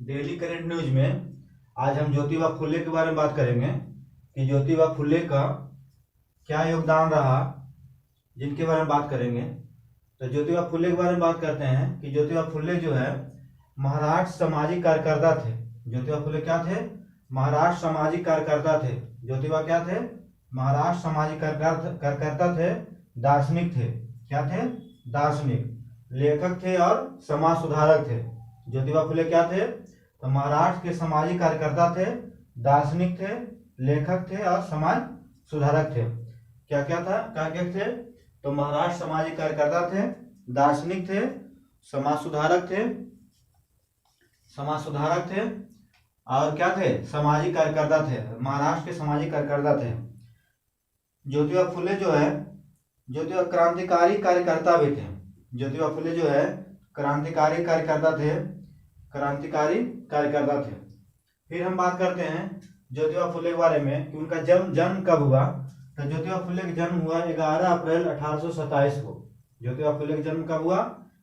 Daily current news में आज हम ज्योतिबा फुले के बारे में बात करेंगे कि ज्योतिबा फुले का क्या योगदान रहा, जिनके बारे में बात करेंगे। तो ज्योतिबा फुले के बारे में बात करते हैं कि ज्योतिबा फुले जो है महाराष्ट्र सामाजिक कार्यकर्ता थे। ज्योतिबा फुले क्या थे? महाराष्ट्र सामाजिक कार्यकर्ता थे। ज्योतिबा क्या थे? महाराष्ट्र सामाजिक कार्यकर्ता थे, दार्शनिक थे। क्या थे? दार्शनिक, लेखक थे और समाज सुधारक थे। ज्योतिबा फुले क्या थे? तो महाराष्ट्र के सामाजिक कार्यकर्ता थे, दार्शनिक थे, लेखक थे और समाज सुधारक थे। क्या क्या था? क्या क्या थे? तो महाराष्ट्र सामाजिक कार्यकर्ता थे, दार्शनिक थे, समाज सुधारक थे, और क्या थे? सामाजिक कार्यकर्ता थे। महाराष्ट्र के सामाजिक कार्यकर्ता थे। ज्योतिबा फुले जो है ज्योतिबा क्रांतिकारी कार्यकर्ता भी थे। ज्योतिबा फुले जो है क्रांतिकारी कार्यकर्ता थे। फिर हम बात करते हैं ज्योतिबा फुले के बारे में कि उनका जन्म कब हुआ। तो ज्योतिबा फुले का जन्म हुआ 11 अप्रैल 1827 को। ज्योतिबा फुले का जन्म कब हुआ?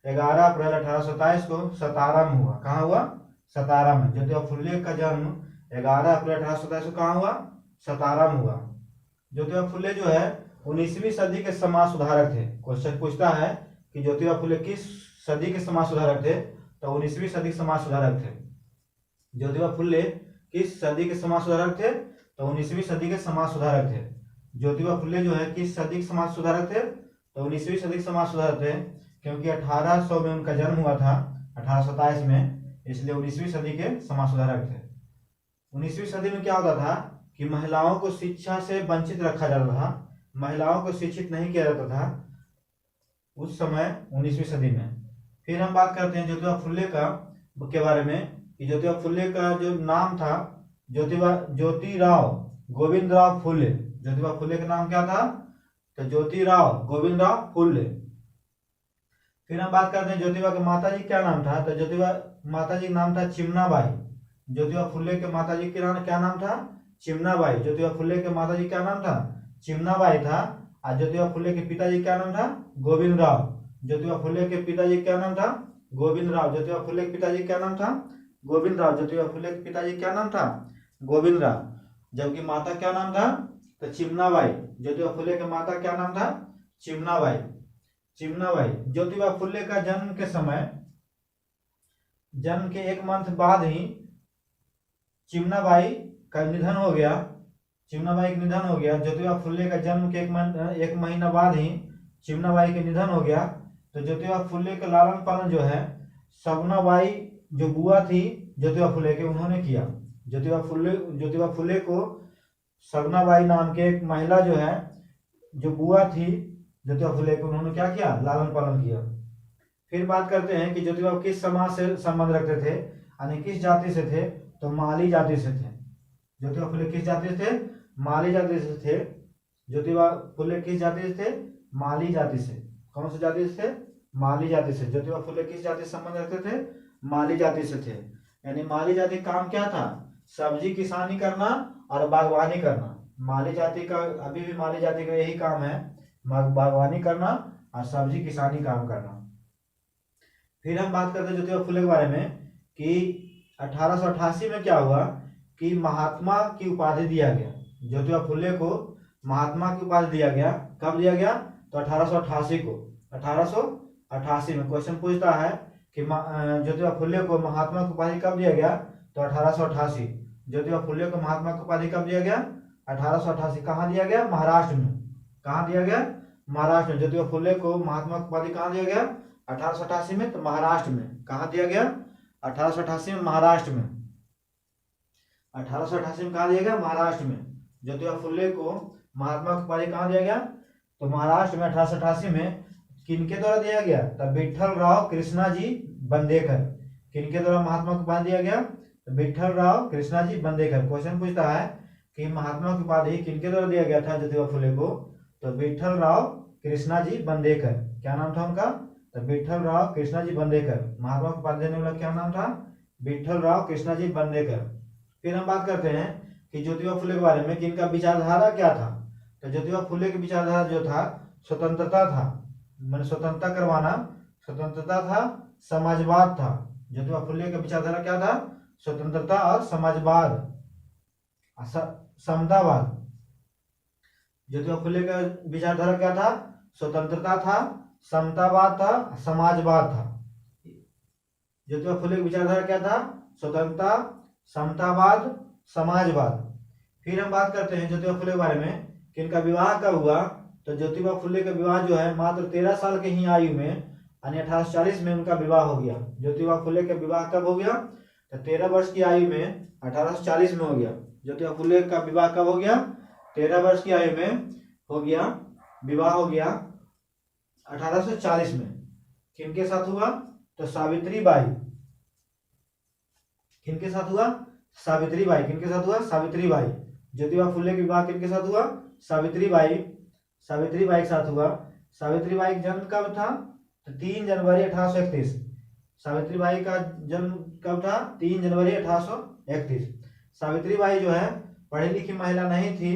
11 अप्रैल 1827 को सतारा में हुआ। कहाँ हुआ? सतारा में। ज्योतिबा फुले का जन्म 11 अप्रैल 1827 को कहाँ हुआ? सतारा में हुआ। ज्योतिबा फुले जो है 19वीं सदी के समाज सुधारक थे। क्वेश्चन पूछता है कि ज्योतिबा फुले किस सदी के समाज सुधारक थे? तो 19वीं सदी के समाज सुधारक थे। ज्योतिबा फुले किस सदी के समाज सुधारक थे? तो 19वीं सदी के समाज सुधारक थे। ज्योतिबा फुले जो है किस सदी के समाज सुधारक थे? तो 19वीं सदी के समाज सुधारक थे, क्योंकि 1800 में उनका जन्म हुआ था, 1827 में, इसलिए 19वीं सदी के समाज सुधारक थे। 19वीं सदी में क्या होता था कि महिलाओं को शिक्षा से वंचित रखा जाता था, महिलाओं को शिक्षित नहीं किया जाता था उस समय 19वीं सदी में। फिर हम बात करते हैं ज्योतिबा फुले के बारे में कि ज्योतिबा फुले का जो नाम था ज्योतिराव गोविंदराव फुले। ज्योतिबा फुले का नाम क्या था? तो ज्योतिराव गोविंदराव फुले। फिर हम बात करते हैं ज्योतिबा के माता जी क्या नाम था। तो ज्योतिबा माता जी का नाम था चिमनाबाई। ज्योतिबा फुले के माता जी का क्या नाम था? चिमनाबाई। ज्योतिबा फुले के माता जी क्या नाम था? चिमनाबाई था। और ज्योतिबा फुले के पिताजी क्या नाम था? गोविंदराव। ज्योतिबा फुले के पिताजी क्या नाम था? गोविंदराव। ज्योतिबा फुले के पिताजी क्या नाम था? गोविंदराव। ज्योतिबा फुले के पिताजी क्या नाम था? गोविंदराव। जबकि माता क्या नाम था? तो चिमनाबाई। ज्योतिबा फुले के माता क्या नाम था? चिमनाबाई। ज्योतिबा फुले का जन्म के एक मंथ बाद ही चिमनाबाई का निधन हो गया। ज्योतिबा फुले का जन्म के एक महीना बाद ही चिमनाबाई के निधन हो गया। तो ज्योतिबा फुले का लालन पालन जो है सगुनाबाई जो बुआ थी ज्योतिबा फुले के, उन्होंने किया। ज्योतिबा फुले को सगुनाबाई नाम के एक महिला जो है, जो बुआ थी ज्योतिबा फुले के, उन्होंने क्या किया? लालन पालन किया। फिर बात करते हैं कि ज्योतिबा किस समाज से संबंध रखते थे, यानी किस जाति से थे। तो माली जाति से थे। ज्योतिबा फुले किस जाति से थे? माली जाति से थे। ज्योतिबा फुले किस जाति से थे? माली जाति से। कौन सी जाति से थे? माली जाति से। ज्योतिबा फुले किस जाति से संबंध रखते थे? माली जाति से थे। यानी माली जाति का काम क्या था? सब्जी किसानी करना और बागवानी करना। माली जाति का अभी भी माली जाति का यही काम है, बागवानी करना और सब्जी किसानी काम करना। फिर हम बात करते हैं ज्योतिबा फुले के बारे में कि 1888 में क्या हुआ कि महात्मा की उपाधि दिया गया। ज्योतिबा फुले को महात्मा की उपाधि दिया गया। कब दिया गया? तो 1888 को। 1888 में क्वेश्चन पूछता है कि ज्योतिबा फुले को महात्मा की उपाधि कब दिया गया? तो 1888। ज्योतिबा फुले को महात्मा की उपाधि कब दिया गया? 1888। कहाँ दिया गया? महाराष्ट्र में। कहाँ दिया गया? महाराष्ट्र में। ज्योतिबा फुले को महात्मा की उपाधि कहाँ दिया गया? 1888 में। तो महाराष्ट्र में। कहाँ दिया गया? 1888 में महाराष्ट्र में। 1888 में कहाँ दिया गया? महाराष्ट्र में। ज्योतिबा फुले को महात्मा की उपाधि कहाँ दिया गया? तो महाराष्ट्र में 1888 में। किनके द्वारा दिया गया? तो विठल राव कृष्णाजी बंदेकर। किनके द्वारा महात्मा की उपाधि दिया गया? तो विठल राव कृष्णाजी बंदेकर। क्वेश्चन पूछता है कि महात्मा की उपाधि किनके द्वारा दिया गया था ज्योतिबा फुले को? तो विठल राव कृष्णाजी बंदेकर। क्या नाम था उनका? तो विठल राव कृष्णाजी बंदेकर। महात्मा की उपाधि देने वाला क्या नाम था? विठल राव कृष्णाजी बंदेकर। फिर हम बात करते हैं कि ज्योतिबा फुले के बारे में कि इनका विचारधारा क्या था। तो ज्योतिबा फुले की विचारधारा जो था स्वतंत्रता था, मैंने स्वतंत्रता करवाना, स्वतंत्रता था, समाजवाद था। ज्योतिबा फुले का विचारधारा क्या था? स्वतंत्रता और समाजवाद, समतावाद। ज्योतिबा फुले का विचारधारा क्या था? स्वतंत्रता था, समतावाद था, समाजवाद था। ज्योतिबा फुले की विचारधारा क्या था? स्वतंत्रता, समतावाद, समाजवाद। फिर हम बात करते हैं ज्योतिबा फुले के बारे में कि इनका विवाह कब हुआ। तो ज्योतिबा फुले का विवाह जो है मात्र 13 साल के ही आयु में यानी 1840 में उनका विवाह हो गया। ज्योतिबा फुले का विवाह कब हो गया? तो 13 वर्ष की आयु में 1840 में हो गया। ज्योतिबा फुले का विवाह कब हो गया? 13 वर्ष की आयु में हो गया, विवाह हो गया 1840 में। किनके साथ हुआ? तो सावित्री बाई। किनके साथ हुआ? सावित्री बाई। किनके साथ हुआ? सावित्री बाई। ज्योतिबा फुले का विवाह किनके साथ हुआ? सावित्री बाई। सावित्री बाई के साथ हुआ। सावित्री बाई का जन्म कब था? तो 3 जनवरी 1831। सावित्री बाई का जन्म कब था? 3 जनवरी 1831। सावित्री बाई जो है पढ़ी लिखी महिला नहीं थी,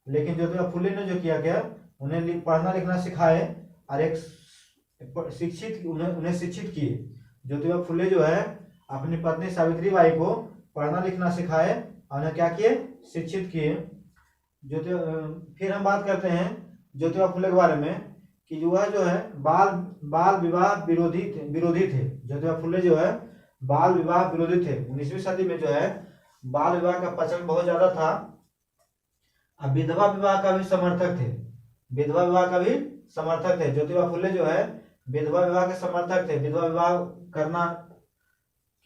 लेकिन ज्योतिबा फुले ने जो किया क्या, उन्हें पढ़ना लिखना सिखाए और एक शिक्षित उन्हें शिक्षित किए। ज्योतिबा फुले जो है अपनी पत्नी सावित्री बाई को पढ़ना लिखना सिखाए और उन्हें क्या किए? शिक्षित किए। फिर हम बात करते हैं ज्योतिबा फुले के बारे में कि वह जो है बाल विवाह विरोधी थे। ज्योतिबा फुले जो है बाल विवाह विरोधी थे। 19वीं सदी में जो है बाल विवाह का प्रचलन बहुत ज्यादा था। अब विधवा विवाह का भी समर्थक थे। विधवा विवाह का भी समर्थक थे। ज्योतिबा फुले जो है विधवा विवाह के समर्थक थे। विधवा विवाह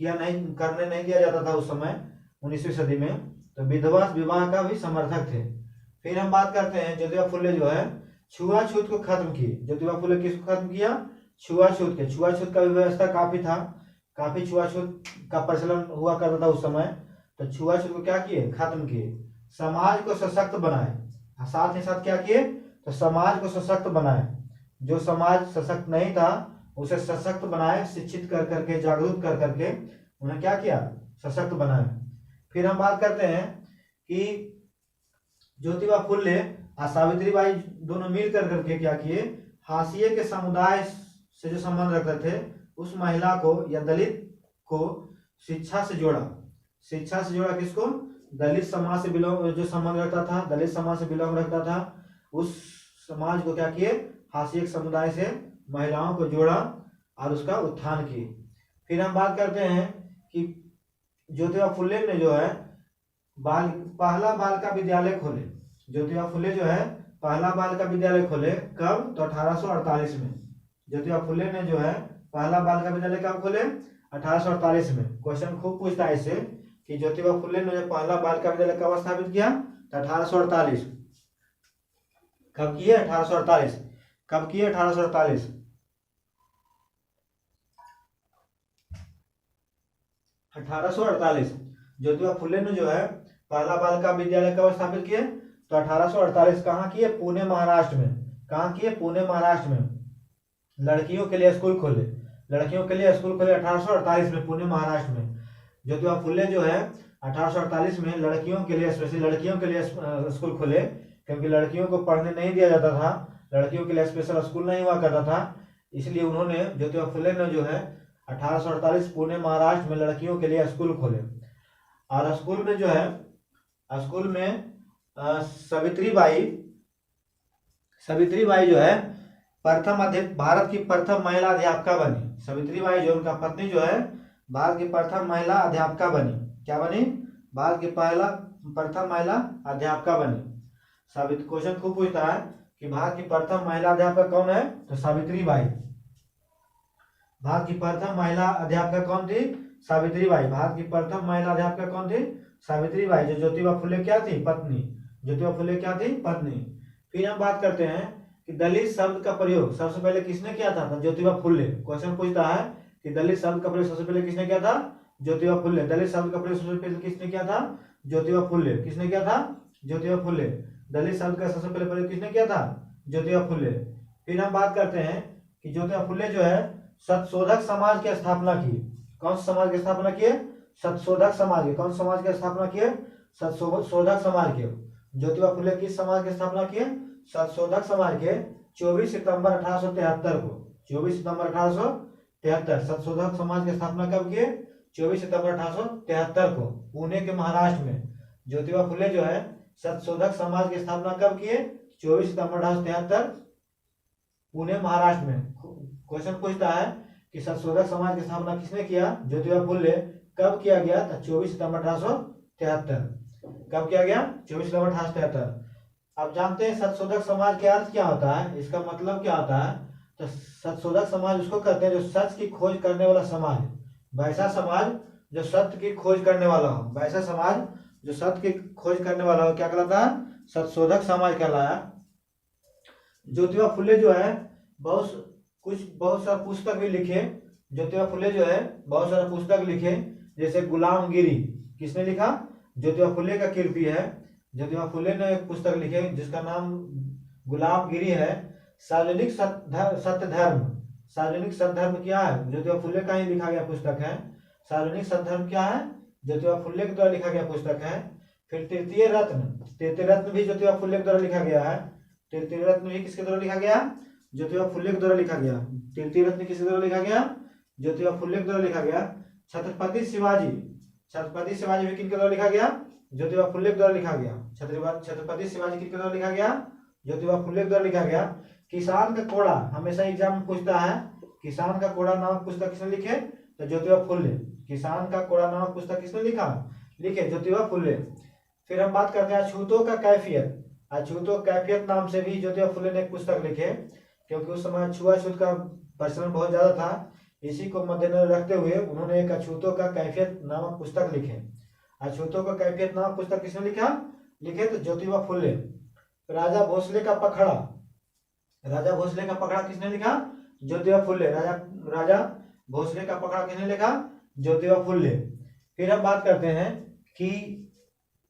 करने नहीं दिया जाता था उस समय 19वीं सदी में, तो विधवा विवाह का भी समर्थक थे। फिर हम बात करते हैं ज्योतिबा फुले जो है छुआछूत को खत्म किए। ज्योतिबा फुले किसको खत्म किया? छुआछूत के। छुआछूत का व्यवस्था काफी था, काफी छुआछूत का प्रचलन हुआ करता था उस समय। तो छुआछूत को क्या किए? खत्म किए। समाज को सशक्त बनाए। साथ ही साथ क्या किए? तो समाज को सशक्त बनाए। जो समाज सशक्त नहीं था उसे सशक्त बनाए, शिक्षित कर करके, जागरूक कर करके उन्हें क्या किया? सशक्त बनाए। फिर हम बात करते हैं कि ज्योतिबा फुले और सावित्री बाई दोनों मिल कर करके क्या किए? हाशिए के समुदाय से जो संबंध रखते थे उस महिला को या दलित को शिक्षा से जोड़ा। शिक्षा से जोड़ा किसको? दलित समाज से बिलोंग जो संबंध रखता था, दलित समाज से बिलोंग रखता था, उस समाज को क्या किए? हाशिए के समुदाय से महिलाओं को जोड़ा और उसका उत्थान किए। फिर हम बात करते हैं कि ज्योतिबा फुले ने जो है पहला बालिका विद्यालय खोले। ज्योतिबा फुले जो है पहला बालिका विद्यालय खोले कब? तो 1848 में। ज्योतिबा फुले ने जो है पहला बालिका विद्यालय कब खोले? 1848 में। क्वेश्चन खूब पूछता है इससे कि ज्योतिबा फुले ने पहला बालिका विद्यालय कब स्थापित किया? तो 1848। कब किए? 1848। कब किए? 1848। 1848 ज्योतिबा फुले ने जो है पहला बालिका विद्यालय कब स्थापित किए? तो 1848। कहाँ किए? पुणे महाराष्ट्र में। कहाँ किए? पुणे महाराष्ट्र में। लड़कियों के लिए स्कूल खोले। लड़कियों के लिए स्कूल खोले 1848 में पुणे महाराष्ट्र में। ज्योतिबा फुले जो है 1848 में लड़कियों के लिए, स्पेशली लड़कियों के लिए स्कूल खोले, क्योंकि लड़कियों को पढ़ने नहीं दिया जाता था, लड़कियों के लिए स्पेशल स्कूल नहीं हुआ करता था। इसलिए उन्होंने, ज्योतिबा फुले ने जो है 1848 पुणे महाराष्ट्र में लड़कियों के लिए स्कूल खोले। और स्कूल में जो है, स्कूल में सावित्री बाई जो है भारत की प्रथम महिला अध्यापिका बनी। सावित्री बाई जो उनका पत्नी जो है भारत की प्रथम महिला अध्यापिका बनी। क्या बनी? भारत की प्रथम महिला अध्यापिका बनी। सावित्री क्वेश्चन खूब पूछता है कि भारत की प्रथम महिला अध्यापिका कौन है? तो सावित्री बाई। भारत की प्रथम महिला अध्यापिका कौन थी? सावित्री बाई। भारत की प्रथम महिला अध्यापिका कौन थी? सावित्री बाई, जो ज्योतिबा फुले क्या थी? पत्नी। ज्योतिबा फुले क्या थी? पत्नी। फिर हम बात करते हैं कि दलित शब्द का प्रयोग सबसे पहले किसने किया था? तो ज्योतिबा फुले। क्वेश्चन पूछता है कि दलित शब्द का प्रयोग सबसे पहले किसने किया था? ज्योतिबा फुले। दलित शब्द का प्रयोग सबसे पहले किसने किया था? ज्योतिबा फुले। किसने किया था? ज्योतिबा फुले। दलित शब्द का सबसे पहले प्रयोग किसने किया था? ज्योतिबा फुले। फिर हम बात करते हैं कि ज्योतिबा फुले जो है सत्शोधक समाज की स्थापना की। कौन सा समाज की स्थापना किए? सत्शोधक समाज के। कौन समाज की स्थापना किए? सत्शोधक समाज के। ज्योतिबा फुले किस समाज की स्थापना किए? सत्शोधक समाज के। 24 सितंबर 1873 को। 24 सितंबर 1873 सत्शोधक समाज की स्थापना कब किए? 24 सितंबर 1873 को पुणे के महाराष्ट्र में ज्योतिबा फुले जो है सत्यशोधक समाज की स्थापना कब किए? 24 सितंबर 1873 पुणे महाराष्ट्र में। क्वेश्चन पूछता है कि सत्यशोधक समाज की स्थापना किसने किया? ज्योतिबा फुले। कब किया गया था? 24 सितंबर 1873। कब किया गया? 24 सितंबर 1873। अब जानते हैं सत्यशोधक समाज के अर्थ क्या होता है, इसका मतलब क्या होता है। तो सत्यशोधक समाज उसको कहते हैं जो सच की खोज करने वाला समाज, वैसा समाज जो सत्य की खोज करने वाला हो, वैसा समाज जो सत्य की खोज करने वाला हो क्या कहलाता है? सत्यशोधक समाज कहलाया। ज्योतिबा फुले जो है बहुत सारा पुस्तक भी लिखे। ज्योतिबा फुले जो है बहुत सारा पुस्तक लिखे, जैसे गुलामगिरी किसने लिखा? ज्योतिबा फुले का कृति है। ज्योतिबा फुले ने एक पुस्तक लिखे जिसका नाम गुलामगिरी है। सार्वजनिक सत्य धर्म, सार्वजनिक सत्य धर्म क्या है? ज्योतिबा फुले का ही लिखा गया पुस्तक है। सार्वजनिक सत्य धर्म क्या है? ज्योतिबा फुले के द्वारा लिखा गया पुस्तक है। फिर तृतीय रत्न भी ज्योतिबा फुले के द्वारा लिखा गया है। तृतीय रत्न भी किसके द्वारा लिखा गया? ज्योतिबा फुले के द्वारा लिखा गया। तृतीय रत्न किसके द्वारा लिखा गया? ज्योतिबा फुले के द्वारा लिखा गया। छत्रपति शिवाजी भी किनके द्वारा लिखा गया? ज्योतिबा फुले के द्वारा लिखा गया। छत्रपति शिवाजी किसके द्वारा लिखा गया? ज्योतिबा फुले के द्वारा लिखा गया। किसान का कोड़ा हमेशा एग्जाम में पूछता है। किसान का कोड़ा नामक पुस्तक किसने लिखे? तो ज्योतिबा फुले। किसान का कोड़ा नामक पुस्तक किसने लिखे? ज्योतिबा फुले। फिर हम बात करते हैं अछूतों का कैफियत। अछूतों कैफियत नाम से भी ज्योतिबा फुले ने एक पुस्तक लिखे, क्योंकि उस समय छुआछूत का प्रचलन बहुत ज्यादा था। इसी को मद्देनजर रखते हुए उन्होंने एक अछूतों का कैफियत नामक पुस्तक लिखे। अछूतों का कैफियत नामक पुस्तक किसने लिखे? तो ज्योतिबा फुले। राजा भोसले का पखड़ा किसने लिखा? ज्योतिबा फुले। राजा भोसले का पखड़ा किसने लिखा? ज्योतिबा फुले। फिर हम बात करते हैं कि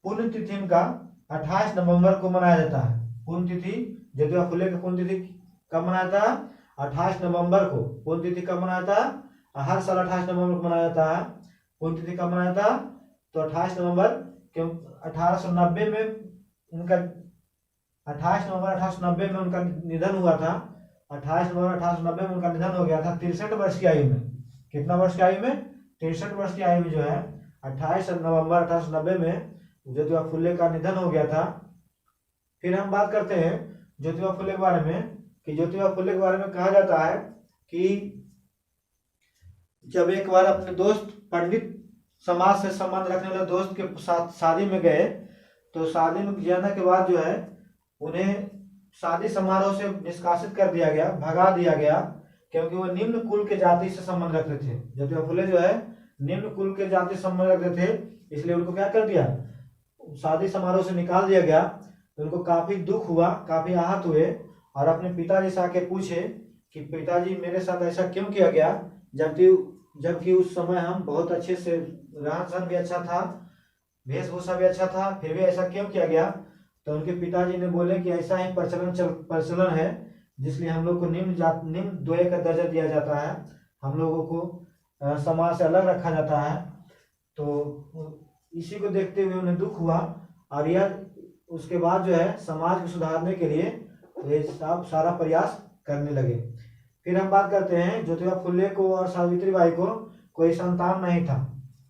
पुण्यतिथि का 28 नवंबर को मनाया जाता है। पुण्यतिथि ज्योतिबा फुले की पुण्यतिथि कब मनाया जाता है? 28 नवंबर को। पुण्यतिथि कब मनाया जाता है? हर साल 28 नवंबर को मनाया जाता है। पुण्यतिथि कब मनाया जाता है? तो 28 नवंबर 1890 में उनका 28 नवंबर 1890 में उनका निधन हुआ था। 28 नवंबर 1890 में उनका निधन हो गया था 63 वर्ष की आयु में। कितना वर्ष की आयु में? 63 वर्ष की आयु में जो है 28 नवंबर 1890 में ज्योतिबा फुले का निधन हो गया था। फिर हम बात करते हैं ज्योतिबा फुले के बारे में कि ज्योतिबा फुले के बारे में कहा जाता है कि जब एक बार अपने दोस्त पंडित समाज से संबंध रखने वाले दोस्त के साथ शादी में गए, तो शादी में जाने के बाद जो है उन्हें शादी समारोह से निष्कासित कर दिया गया, भगा दिया गया, क्योंकि वो निम्न कुल के जाति से संबंध रखते थे। ज्योतिबा फुले जो है निम्न कुल के जाति से संबंध रखते थे, इसलिए उनको क्या कर दिया? शादी समारोह से निकाल दिया गया। तो उनको काफी दुख हुआ, काफी आहत हुए और अपने पिताजी से आके पूछे कि पिताजी मेरे साथ ऐसा क्यों किया गया, जबकि उस समय हम बहुत अच्छे से, रहन सहन भी अच्छा था, वेशभूषा भी अच्छा था, फिर भी ऐसा क्यों किया गया? तो उनके पिताजी ने बोले कि ऐसा ही प्रचलन है, जिसलिए हम लोग को निम्न द्वय का दर्जा दिया जाता है, हम लोगों को समाज से अलग रखा जाता है। तो इसी को देखते हुए उन्हें दुख हुआ और यह उसके बाद जो है समाज को सुधारने के लिए ये सारा प्रयास करने लगे। फिर हम बात करते हैं ज्योतिबा फुले को और सावित्रीबाई को कोई संतान नहीं था।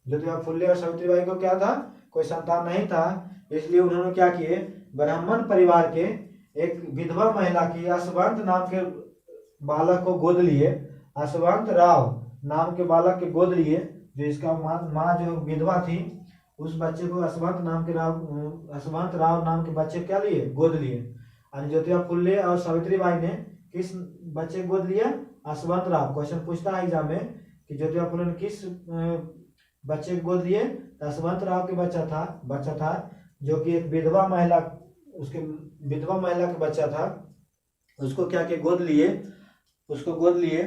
ज्योतिबा फुले और सावित्रीबाई को क्या था? कोई संतान नहीं था, इसलिए उन्होंने क्या किए? ब्राह्मण परिवार के एक विधवा महिला की यशवंत नाम के बालक को गोद लिए। यशवंत राव नाम के बालक के गोद लिए, जो इसका माँ जो विधवा थी, उस बच्चे को यशवंत राव नाम के बच्चे क्या लिए? गोद लिए। और ज्योतिबा फुले और सावित्रीबाई ने किस बच्चे गोद लिया? यशवंत राव। क्वेश्चन पूछता है एग्जाम में कि ज्योतिबा फुले ने किस बच्चे को गोद लिए? यशवंत राव के बच्चा था जो कि एक विधवा महिला का बच्चा था। उसको क्या के गोद लिए? उसको गोद लिए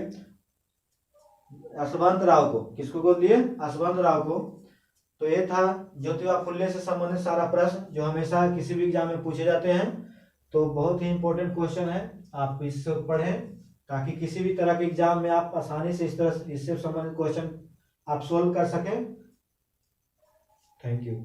यशवंत राव को। किसको गोद लिए? यशवंत राव को। तो ये था ज्योतिबा फुले से संबंधित सारा प्रश्न जो हमेशा किसी भी एग्जाम में पूछे जाते हैं। तो बहुत ही इंपॉर्टेंट क्वेश्चन है, आप इससे पढ़ें ताकि किसी भी तरह के एग्जाम में आप आसानी से इससे संबंधित क्वेश्चन आप सोल्व कर सकें। Thank you.